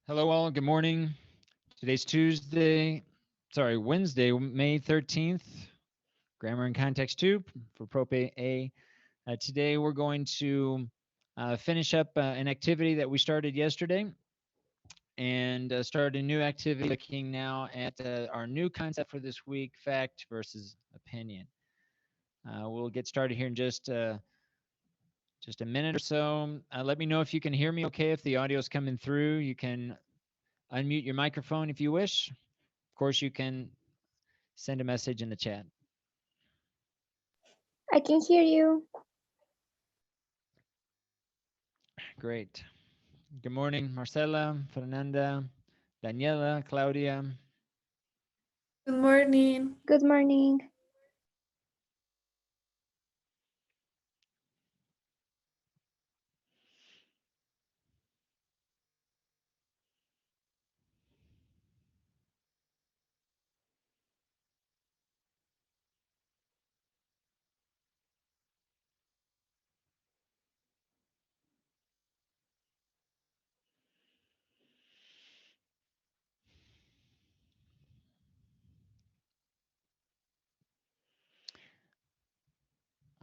Hello all, good morning. Today's Wednesday, May 13th, Grammar and Context 2 for Prope A. Today we're going to finish up an activity that we started yesterday and start a new activity looking now at our new concept for this week, fact versus opinion. We'll get started here in just a minute or so. Let me know if you can hear me okay, if the audio is coming through. You can unmute your microphone if you wish. Of course, you can send a message in the chat. I can hear you. Great. Good morning, Marcela, Fernanda, Daniela, Claudia. Good morning. Good morning.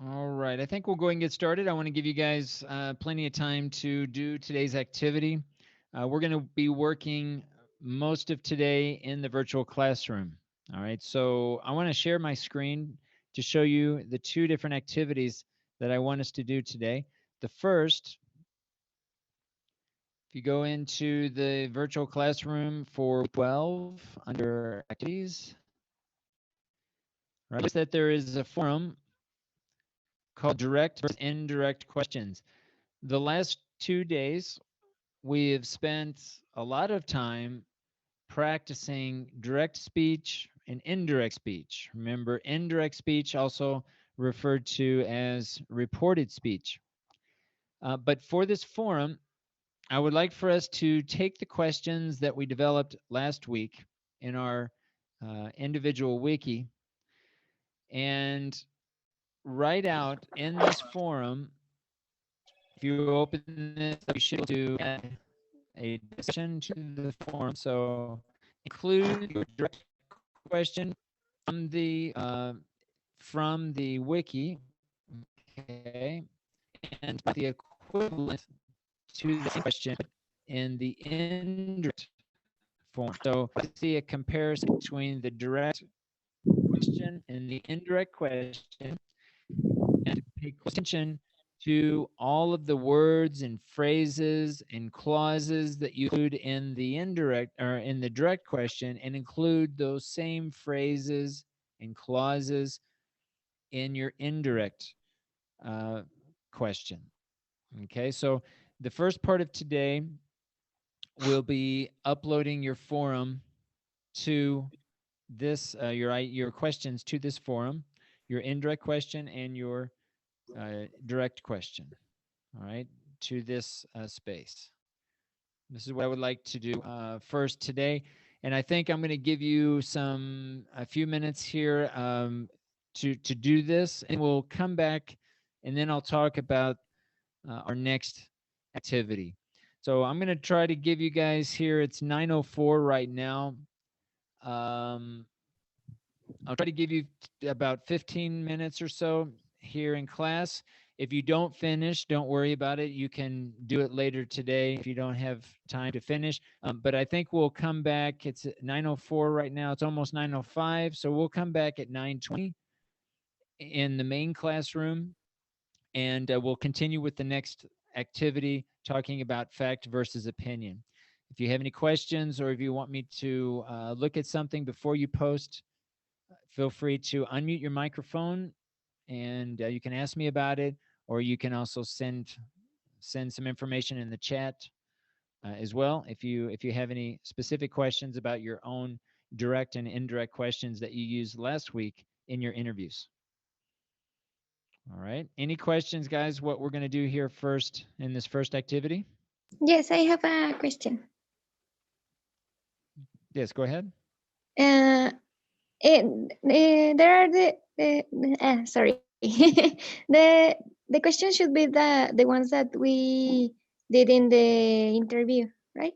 All right, I think we'll go ahead and get started. I want to give you guys plenty of time to do today's activity. We're going to be working most of today in the virtual classroom. All right, so I want to share my screen to show you the two different activities that I want us to do today. The first, if you go into the virtual classroom for 12 under activities, right, notice that there is a forum called direct versus indirect questions. The last 2 days, we have spent a lot of time practicing direct speech and indirect speech. Remember, indirect speech also referred to as reported speech. But for this forum, I would like for us to take the questions that we developed last week in our individual wiki and write out in this forum. If you open this, you should be able to add a discussion to the forum. So include your direct question from the wiki, okay, and the equivalent to the same question in the indirect form. So let's see a comparison between the direct question and the indirect question, and pay close attention to all of the words and phrases and clauses that you include in the indirect or in the direct question, and include those same phrases and clauses in your indirect question. Okay, so the first part of today will be uploading your forum to this, your questions to this forum, your indirect question and your direct question, all right, to this space. This is what I would like to do first today. And I think I'm going to give you a few minutes here to do this, and we'll come back and then I'll talk about our next activity. So I'm going to try to give you guys here, it's 9:04 right now. I'll try to give you about 15 minutes or so here in class. If you don't finish, don't worry about it. You can do it later today if you don't have time to finish. But I think we'll come back. It's 9:04 right now. It's almost 9:05. So we'll come back at 9:20 in the main classroom, and we'll continue with the next activity talking about fact versus opinion. If you have any questions or if you want me to look at something before you post, feel free to unmute your microphone and you can ask me about it, or you can also send some information in the chat as well if you have any specific questions about your own direct and indirect questions that you used last week in your interviews. All right, any questions, guys? What we're going to do here first in this first activity? Yes, I have a question. Yes, go ahead. There are sorry. The question should be the ones that we did in the interview, right?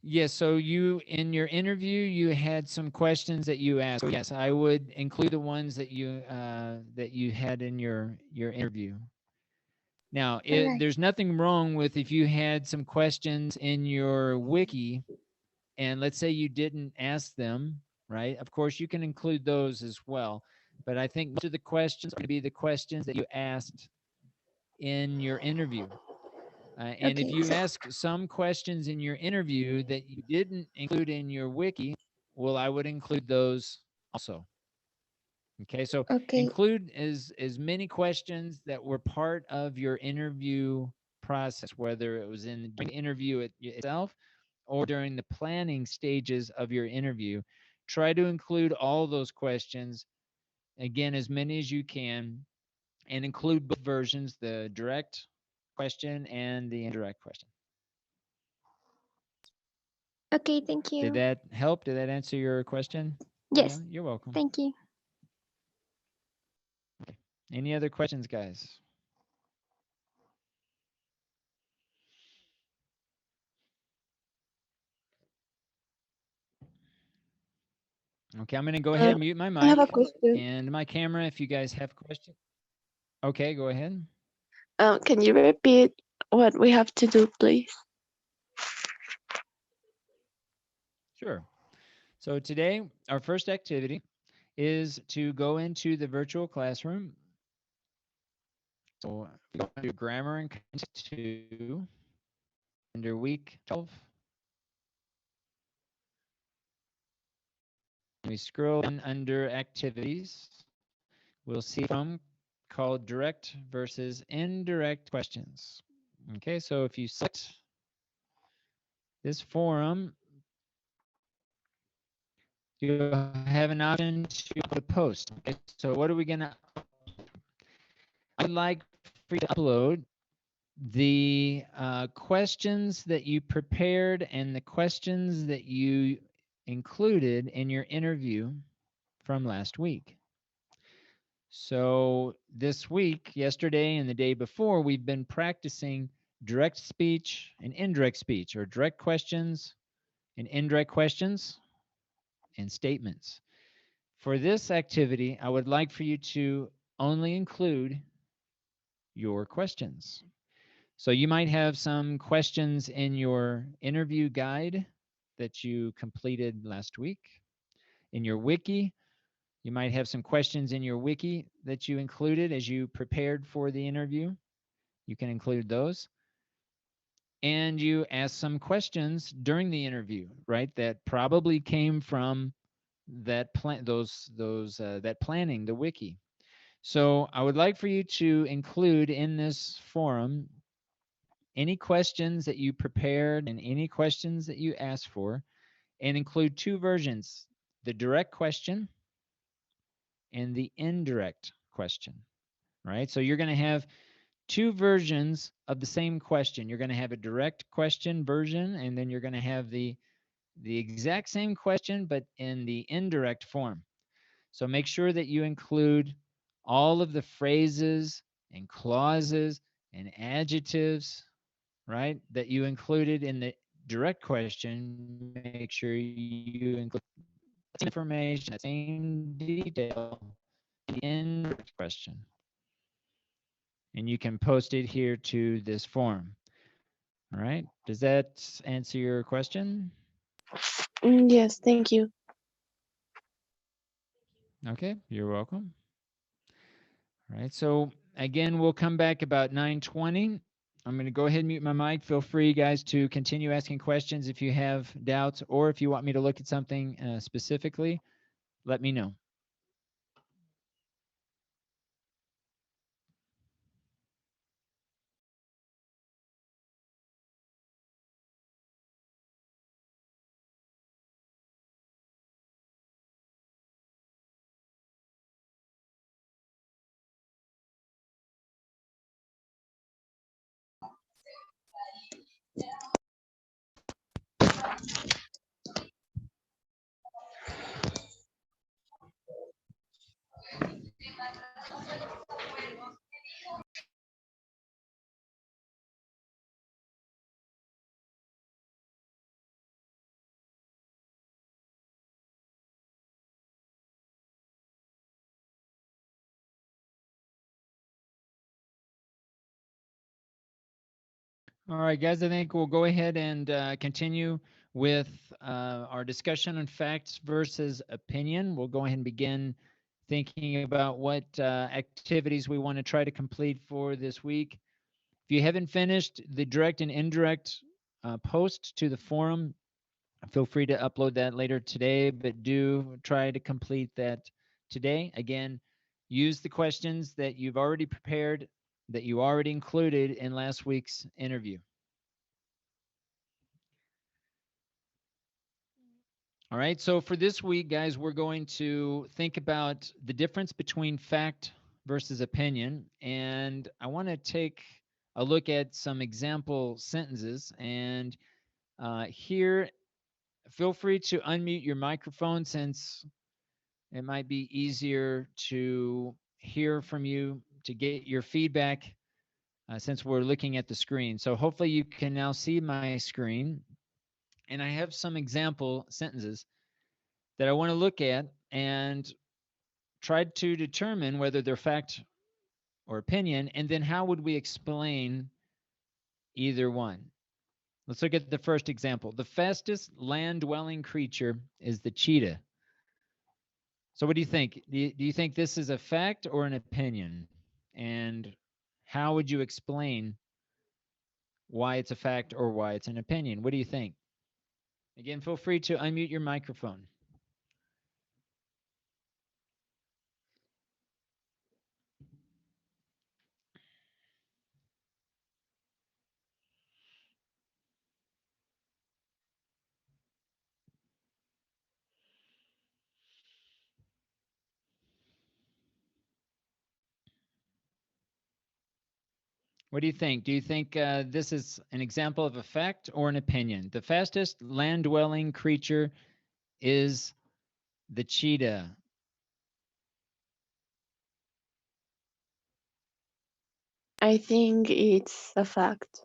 Yes, so you in your interview you had some questions that you asked. So yes, I would include the ones that you had in your interview. Now, Alright. there's nothing wrong with if you had some questions in your wiki, and let's say you didn't ask them, right? Of course, you can include those as well. But I think most of the questions are going to be the questions that you asked in your interview. And if Okay. you ask some questions in your interview that you didn't include in your wiki, well, I would include those also. Okay, so Okay. include as many questions that were part of your interview process, whether it was in the interview itself or during the planning stages of your interview. Try to include all those questions, again, as many as you can, and include both versions, the direct question and the indirect question. Okay, thank Did you. that help? Did that answer your question? Yes, You're welcome. thank you. Okay. Any other questions, guys? Okay, I'm going to go ahead and mute my I have a mic question. and my camera if you guys have questions. Okay, go ahead. Can you repeat what we have to do, please? Sure. So today, our first activity is to go into the virtual classroom. So we go to Grammar and Context 2 under week 12. We scroll in under activities. We'll see from called direct versus indirect questions. Okay, so if you select this forum, you'll have an option to put a post. Okay, so what are we gonna? I'd like for you to upload the questions that you prepared and the questions that you included in your interview from last week. So this week, yesterday and the day before, we've been practicing direct speech and indirect speech, or direct questions and indirect questions and statements. For this activity, I would like for you to only include your questions. So you might have some questions in your interview guide that you completed last week. In your wiki, you might have some questions in your wiki that you included as you prepared for the interview. You can include those. And you ask some questions during the interview, right? That probably came from that that planning, the wiki. So I would like for you to include in this forum any questions that you prepared and any questions that you asked for, and include two versions, the direct question and the indirect question, right? So you're going to have two versions of the same question. You're going to have a direct question version, and then you're going to have the exact same question, but in the indirect form. So make sure that you include all of the phrases and clauses and adjectives, right, that you included in the direct question. Make sure you include that information, that same detail in the indirect question. And you can post it here to this form. All right. Does that answer your question? Yes, thank you. Okay, you're welcome. All right. So again, we'll come back about 9:20. I'm going to go ahead and mute my mic. Feel free, guys, to continue asking questions if you have doubts, or if you want me to look at something specifically, let me know. All right, guys, I think we'll go ahead and continue with our discussion on facts versus opinion. We'll go ahead and begin thinking about what activities we want to try to complete for this week. If you haven't finished the direct and indirect post to the forum, feel free to upload that later today, but do try to complete that today. Again, use the questions that you've already prepared, that you already included in last week's interview. All right, so for this week, guys, we're going to think about the difference between fact versus opinion. And I want to take a look at some example sentences. And here, feel free to unmute your microphone since it might be easier to hear from you, to get your feedback since we're looking at the screen. So hopefully you can now see my screen. And I have some example sentences that I want to look at and try to determine whether they're fact or opinion, and then how would we explain either one. Let's look at the first example. The fastest land-dwelling creature is the cheetah. So what do you think? Do you think this is a fact or an opinion? And how would you explain why it's a fact or why it's an opinion? What do you think? Again, feel free to unmute your microphone. What do you think? Do you think this is an example of a fact or an opinion? The fastest land-dwelling creature is the cheetah. I think it's a fact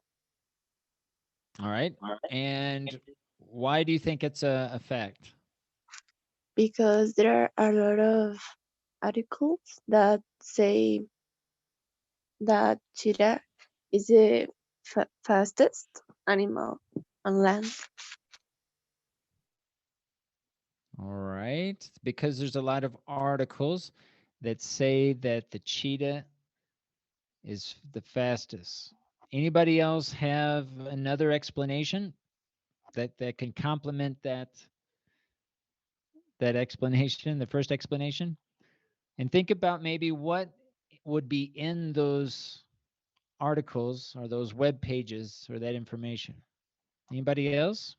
All right. And why do you think it's a fact? because there are a lot of articles that say that cheetah is the fastest animal on land. All right. Because there's a lot of articles that say that the cheetah is the fastest. Anybody else have another explanation that can complement that explanation, the first explanation? And think about maybe what would be in those articles or those web pages or that information. Anybody else?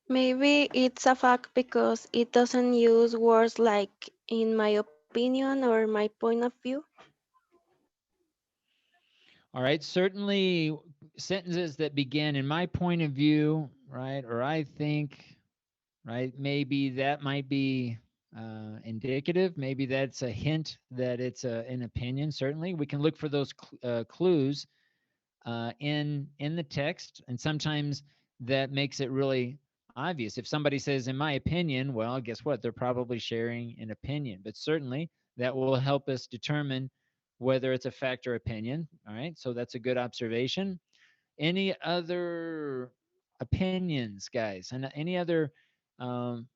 Maybe it's a fact because it doesn't use words like in my opinion or my point of view. All right, certainly sentences that begin in my point of view, right, or I think, right, maybe that might be indicative. Maybe that's a hint that it's an opinion. Certainly, we can look for those clues in the text, and sometimes that makes it really obvious. If somebody says, "In my opinion," well, guess what? They're probably sharing an opinion, but certainly that will help us determine whether it's a fact or opinion. All right, so that's a good observation. Any other opinions, guys, and any other um,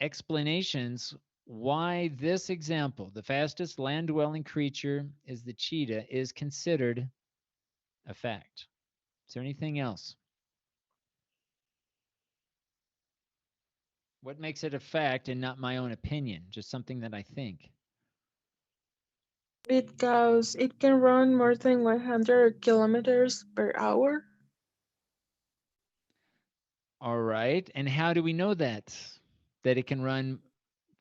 explanations why this example, the fastest land-dwelling creature is the cheetah, is considered a fact? Is there anything else? What makes it a fact and not my own opinion, just something that I think? Because it can run more than 100 kilometers per hour. All right. And how do we know that? That it can run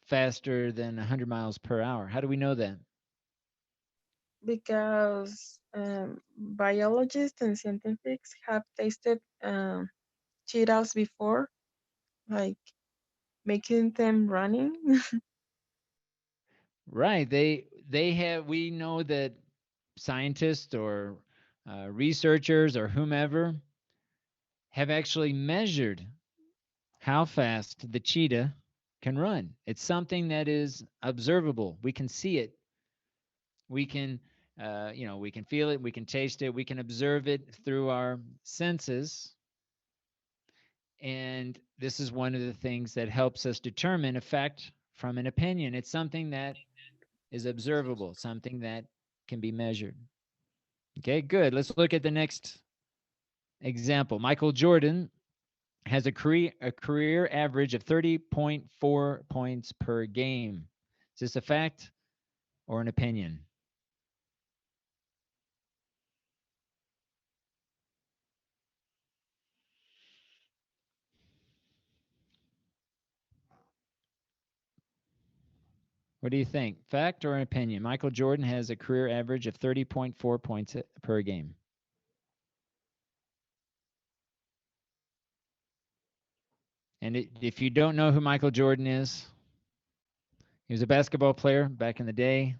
faster than 100 miles per hour? How do we know that? Because biologists and scientists have tasted cheetahs before, like making them running. Right. They have, we know that scientists or researchers or whomever have actually measured how fast the cheetah can run. It's something that is observable. We can see it. We can, we can feel it. We can taste it. We can observe it through our senses. And this is one of the things that helps us determine a fact from an opinion. It's something that is observable, something that can be measured. Okay, good. Let's look at the next example. Michael Jordan has a career average of 30.4 points per game. Is this a fact or an opinion? What do you think? Fact or an opinion? Michael Jordan has a career average of 30.4 points per game. And if you don't know who Michael Jordan is, he was a basketball player back in the day.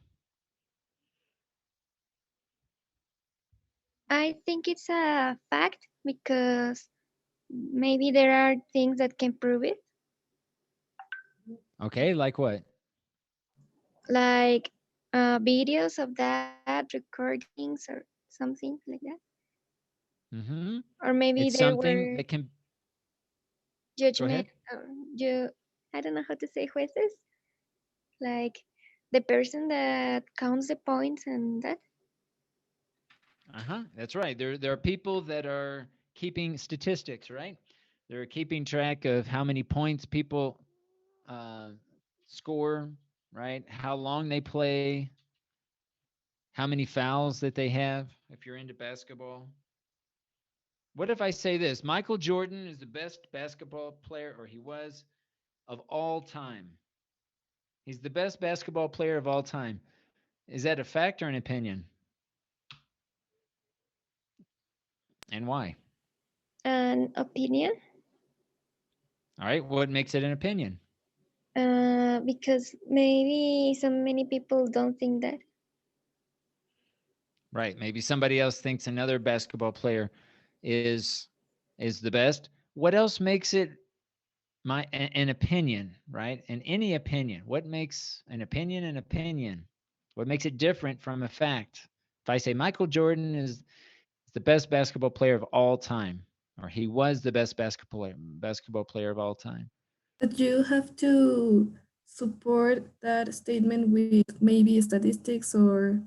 I think it's a fact because maybe there are things that can prove it, Okay, like what? like videos of that, recordings, or something like that. Mm-hmm. Or maybe It's there something were that can. Go judgment, ahead. I don't know how to say jueces, like the person that counts the points and that. That's right. There are people that are keeping statistics, right? They're keeping track of how many points people uh, score, right? How long they play, how many fouls that they have. If you're into basketball, what if I say this? Michael Jordan is the best basketball player, or he was, of all time. He's the best basketball player of all time. Is that a fact or an opinion? And why? An opinion, All right. What makes it an opinion? because maybe so many people don't think that. Right. Maybe somebody else thinks another basketball player is is the best. What else makes it an opinion, right? And any opinion. What makes an opinion an opinion? What makes it different from a fact? If I say Michael Jordan is the best basketball player of all time, or he was the best basketball player of all time. But you have to support that statement with maybe statistics or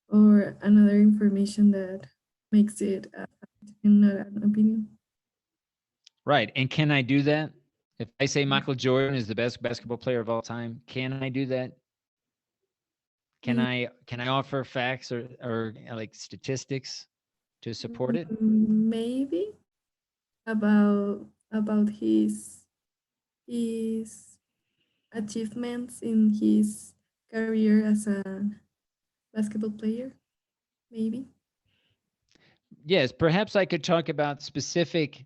another information that makes it a fact and not an opinion. Right. And can I do that? If I say Michael Jordan is the best basketball player of all time, can I do that? Mm, Can I offer facts or like statistics to support it? Maybe about his achievements in his career as a basketball player. Maybe. Yes, perhaps I could talk about specific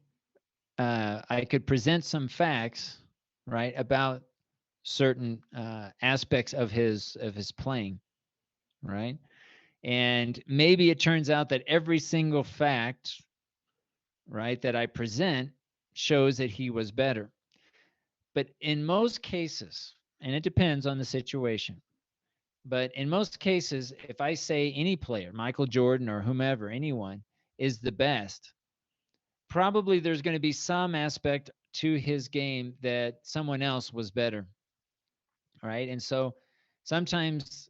I could present some facts, right, about certain aspects of his playing, right? And maybe it turns out that every single fact, right, that I present shows that he was better. But in most cases, and it depends on the situation, but in most cases, if I say any player, Michael Jordan or whomever, anyone, is the best, probably there's going to be some aspect to his game that someone else was better, right? And so sometimes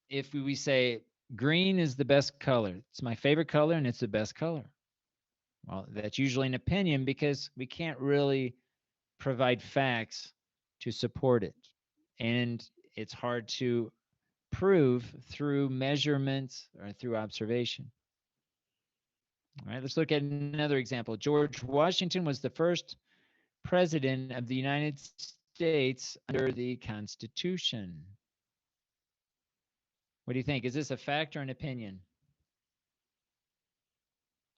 if we say green is the best color, it's my favorite color and it's the best color. Well, that's usually an opinion because we can't really provide facts to support it. And it's hard to prove through measurements or through observation. All right, let's look at another example. George Washington was the first president of the United States under the Constitution. What do you think? Is this a fact or an opinion?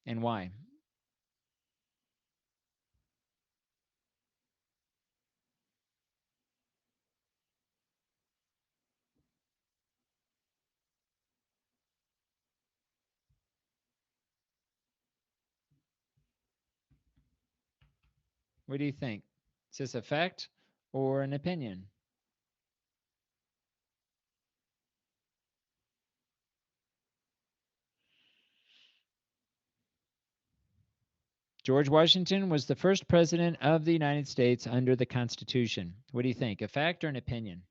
And why? What do you think? Is this a fact or an opinion? George Washington was the first president of the United States under the Constitution. What do you think? A fact or an opinion?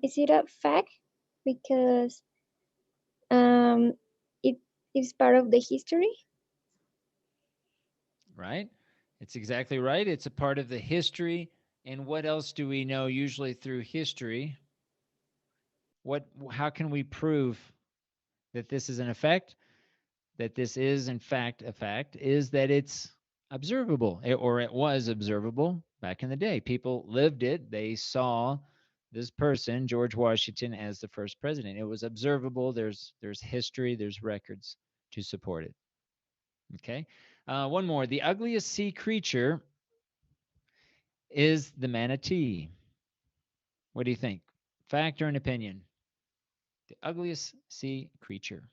Is it a fact? Because it is part of the history. Right? It's exactly right. It's a part of the history. And what else do we know usually through history? How can we prove that this is an effect? That this is in fact a fact is that it's observable, or it was observable back in the day. People lived it. They saw this person, George Washington, as the first president. It was observable. There's history, there's records to support it. Okay. One more. The ugliest sea creature is the manatee. What do you think? Fact or an opinion? The ugliest sea creature.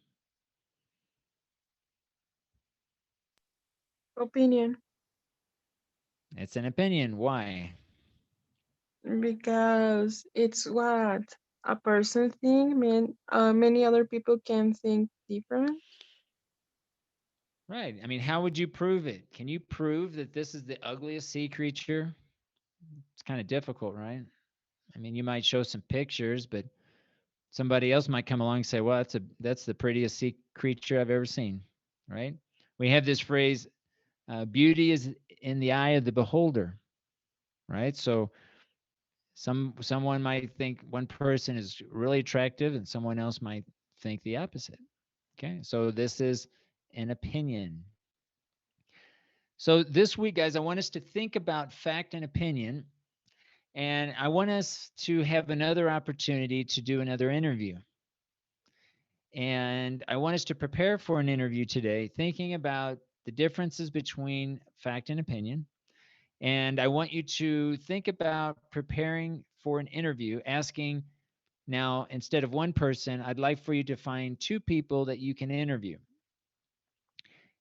Opinion, It's an opinion. Why? because it's what a person think. Many other people can think different. Right. I mean, how would you prove it? Can you prove that this is the ugliest sea creature? It's kind of difficult, right? I mean, you might show some pictures, but somebody else might come along and say, "Well, that's the prettiest sea creature I've ever seen." Right? We have this phrase, "Beauty is in the eye of the beholder." Right? So someone might think one person is really attractive, and someone else might think the opposite. Okay, so this is an opinion. So this week, guys, I want us to think about fact and opinion, and I want us to have another opportunity to do another interview. And I want us to prepare for an interview today, thinking about the differences between fact and opinion. And I want you to think about preparing for an interview, asking now, instead of one person, I'd like for you to find two people that you can interview.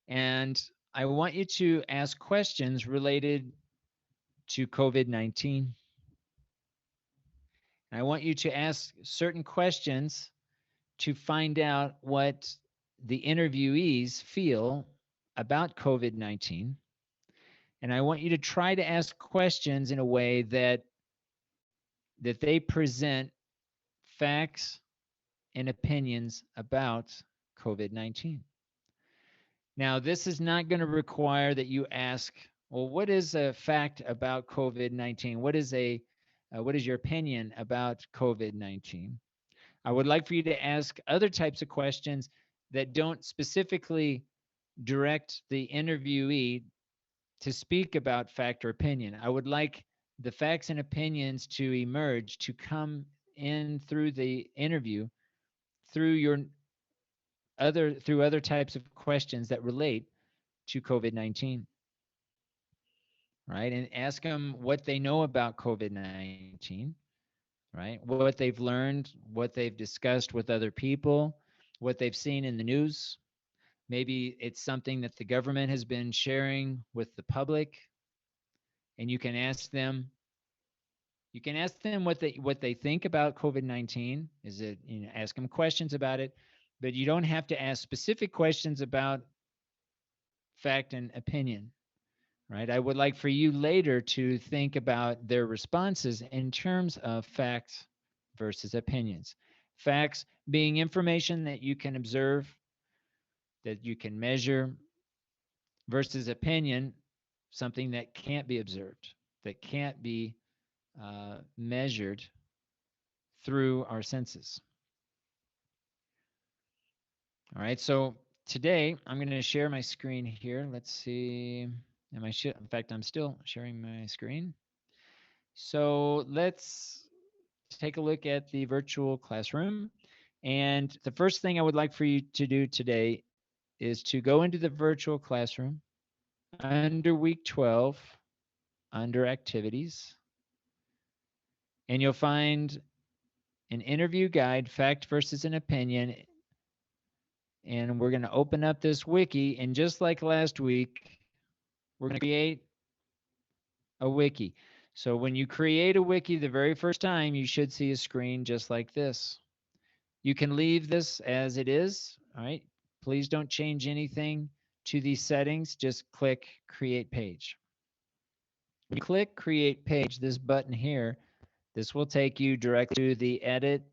And I want you to ask questions related to COVID-19. I want you to ask certain questions to find out what the interviewees feel about COVID-19. And I want you to try to ask questions in a way that they present facts and opinions about COVID-19. Now, this is not going to require that you ask, well, what is a fact about COVID-19? What is your opinion about COVID-19? I would like for you to ask other types of questions that don't specifically direct the interviewee to speak about fact or opinion. I would like the facts and opinions to emerge, to come in through the interview, through other types of questions that relate to COVID-19. Right? And ask them what they know about COVID-19, right? What they've learned, what they've discussed with other people, what they've seen in the news. Maybe it's something that the government has been sharing with the public, and you can ask them what they think about COVID-19. Is it, ask them questions about it, but you don't have to ask specific questions about fact and opinion. Right? I would like for you later to think about their responses in terms of facts versus opinions. Facts being information that you can observe, that you can measure, versus opinion, something that can't be observed, that can't be measured through our senses. All right, so today I'm going to share my screen here. Let's see. In fact, I'm still sharing my screen. So let's take a look at the virtual classroom. And the first thing I would like for you to do today is to go into the virtual classroom under week 12, under activities, and you'll find an interview guide, fact versus an opinion. And we're going to open up this wiki. And just like last week, we're going to create a wiki. So when you create a wiki the very first time, you should see a screen just like this. You can leave this as it is, all right? Please don't change anything to these settings. Just click Create Page. When you click Create Page, this button here, this will take you directly to the Edit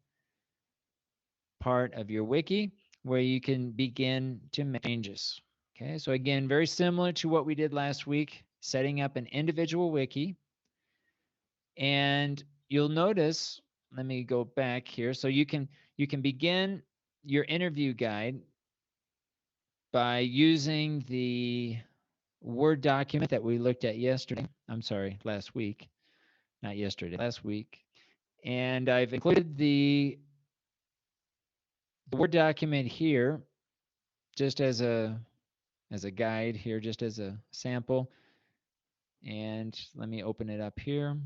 part of your wiki where you can begin to make changes. Okay, so again, very similar to what we did last week, setting up an individual wiki. And you'll notice, let me go back here. So you can begin your interview guide by using the Word document that we looked at yesterday. I'm sorry, last week. Not yesterday, last week. And I've included the Word document here just as a guide here, just as a sample. And let me open it up here.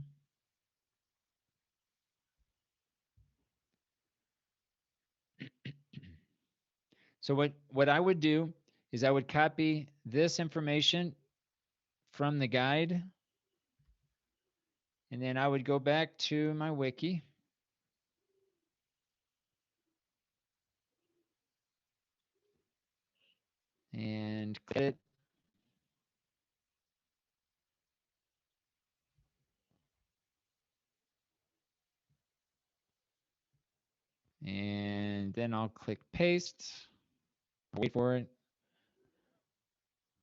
So what I would do is I would copy this information from the guide, and then I would go back to my wiki. And click it. And then I'll click paste. Wait for it.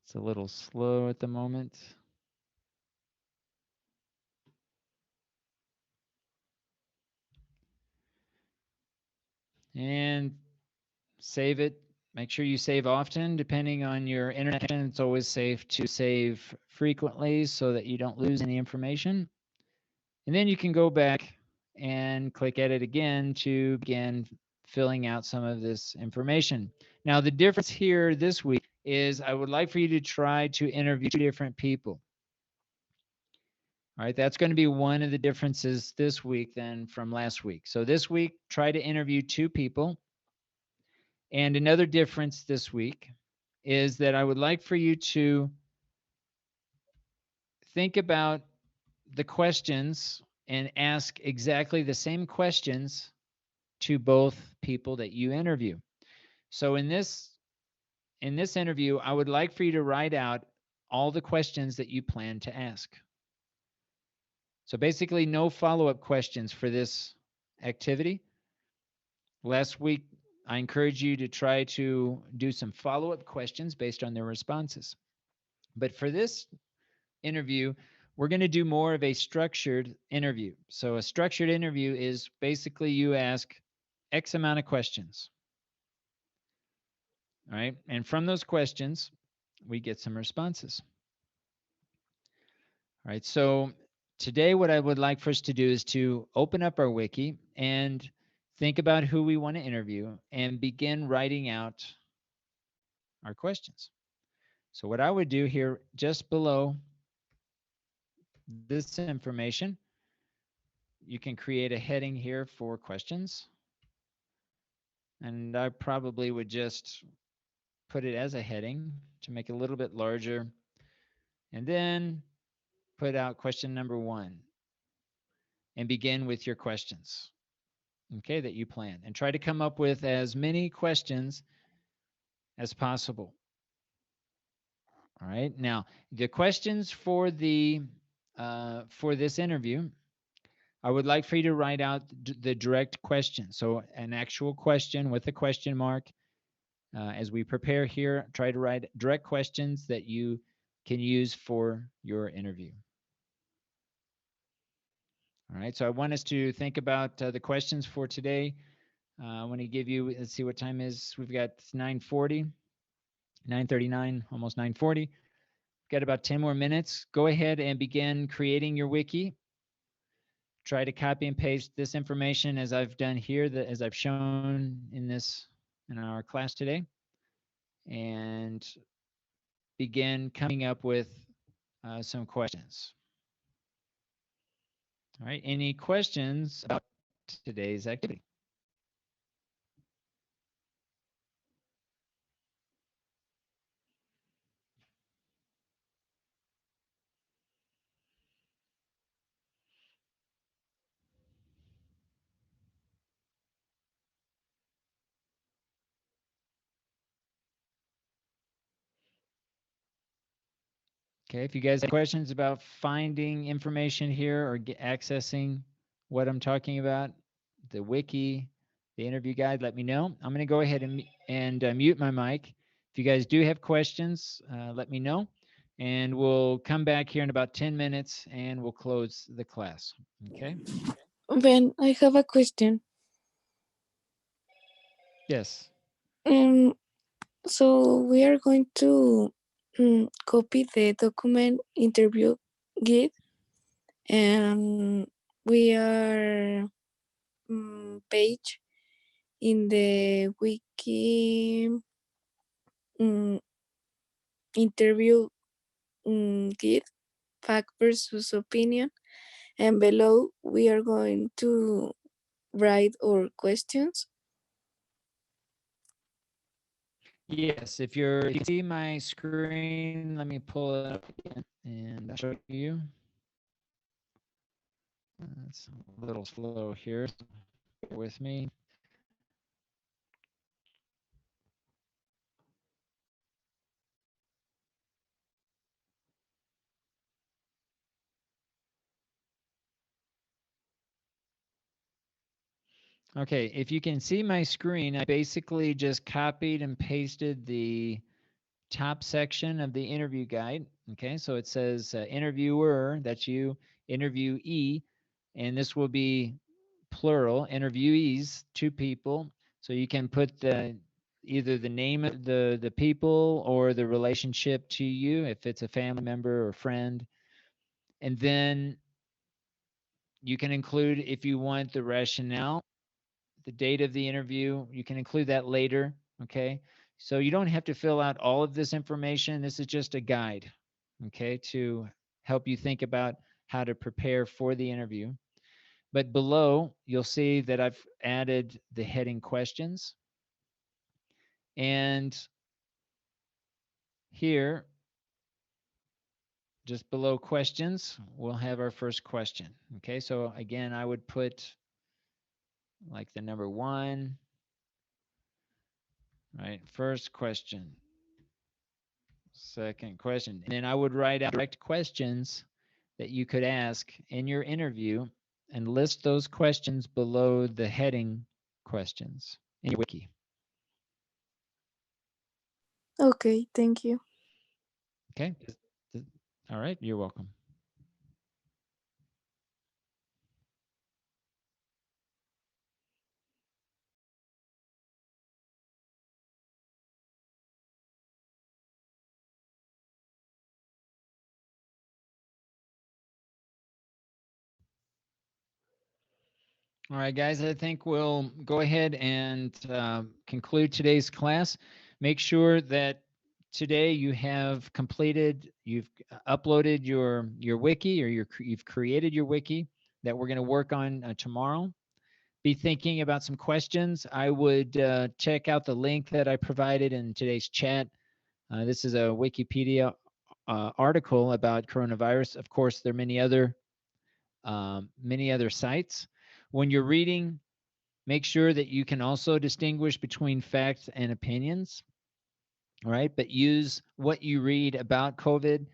It's a little slow at the moment. And save it. Make sure you save often. Depending on your internet connection, it's always safe to save frequently so that you don't lose any information. And then you can go back and click Edit again to begin filling out some of this information. Now, the difference here this week is I would like for you to try to interview 2 different people. All right, that's going to be one of the differences this week than from last week. So this week, try to interview 2 people. And another difference this week is that I would like for you to think about the questions and ask exactly the same questions to both people that you interview. So in this interview, I would like for you to write out all the questions that you plan to ask. So basically no follow-up questions for this activity. Last week, I encouraged you to try to do some follow-up questions based on their responses. But for this interview, we're going to do more of a structured interview. So a structured interview is basically you ask X amount of questions. All right. And from those questions, we get some responses. All right. So today, what I would like for us to do is to open up our wiki and think about who we want to interview and begin writing out our questions. So what I would do here, just below this information, you can create a heading here for questions. And I probably would just put it as a heading to make it a little bit larger. And then put out question number 1 and begin with your questions, okay, that you plan. And try to come up with as many questions as possible. All right. Now, the questions for this interview, I would like for you to write out the direct question. So an actual question with a question mark. As we prepare here, try to write direct questions that you can use for your interview. All right, so I want us to think about the questions for today. I want to give you, let's see what time is. We've got 9:40, 9:39, almost 9:40. We've got about 10 more minutes. Go ahead and begin creating your wiki. Try to copy and paste this information as I've done here, as I've shown in our class today. And begin coming up with some questions. All right, any questions about today's activity? Okay, if you guys have questions about finding information here or accessing what I'm talking about, the wiki, the interview guide, let me know. I'm going to go ahead and mute my mic. If you guys do have questions, let me know. And we'll come back here in about 10 minutes and we'll close the class. Okay? Ben, I have a question. Yes. So we are going to copy the document interview guide, and we are page in the wiki interview guide, fact versus opinion, and below we are going to write our questions. Yes, if you can see my screen, let me pull it up again and show you. It's a little slow here. So bear with me. Okay, if you can see my screen, I basically just copied and pasted the top section of the interview guide. Okay, so it says interviewer, that's you, interviewee, and this will be plural, interviewees, two people. So you can put either the name of the people or the relationship to you, if it's a family member or friend. And then you can include, if you want, the rationale, the date of the interview. You can include that later, okay? So you don't have to fill out all of this information. This is just a guide, okay, to help you think about how to prepare for the interview. But below, you'll see that I've added the heading questions. And here, just below questions, we'll have our first question. Okay, so again, I would put like the number 1, right? First question. Second question. And then I would write out direct questions that you could ask in your interview and list those questions below the heading questions in your wiki. Okay, thank you. Okay. All right. You're welcome. All right, guys, I think we'll go ahead and conclude today's class. Make sure that today you have completed, you've uploaded your wiki, or you've created your wiki that we're going to work on tomorrow. Be thinking about some questions. I would check out the link that I provided in today's chat. This is a Wikipedia article about coronavirus. Of course, there are many other sites. When you're reading, make sure that you can also distinguish between facts and opinions, all right? But use what you read about COVID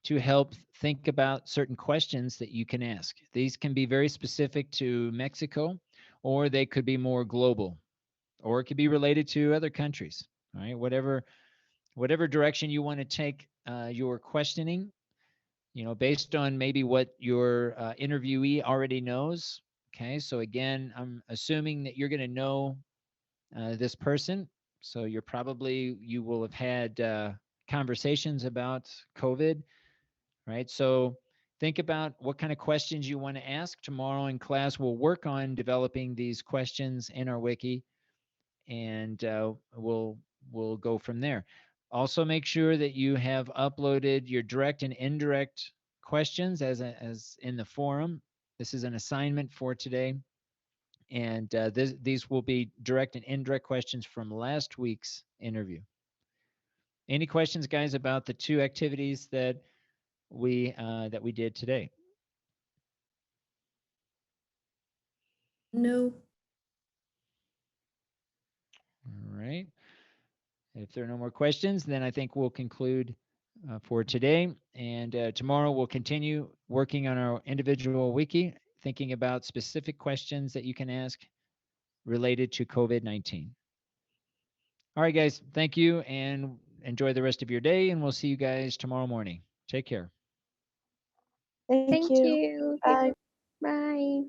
to help think about certain questions that you can ask. These can be very specific to Mexico, or they could be more global, or it could be related to other countries, all right? Whatever direction you want to take your questioning, based on maybe what your interviewee already knows. Okay, so again, I'm assuming that you're going to know this person. So you will have had conversations about COVID, right? So think about what kind of questions you want to ask. Tomorrow in class, we'll work on developing these questions in our wiki, and we'll go from there. Also, make sure that you have uploaded your direct and indirect questions as in the forum. This is an assignment for today, and these will be direct and indirect questions from last week's interview. Any questions, guys, about the 2 activities that we did today? No. All right. If there are no more questions, then I think we'll conclude for today. And tomorrow we'll continue working on our individual wiki, thinking about specific questions that you can ask related to COVID-19. All right, guys. Thank you and enjoy the rest of your day. And we'll see you guys tomorrow morning. Take care. Thank Thank you. you. Bye. Bye.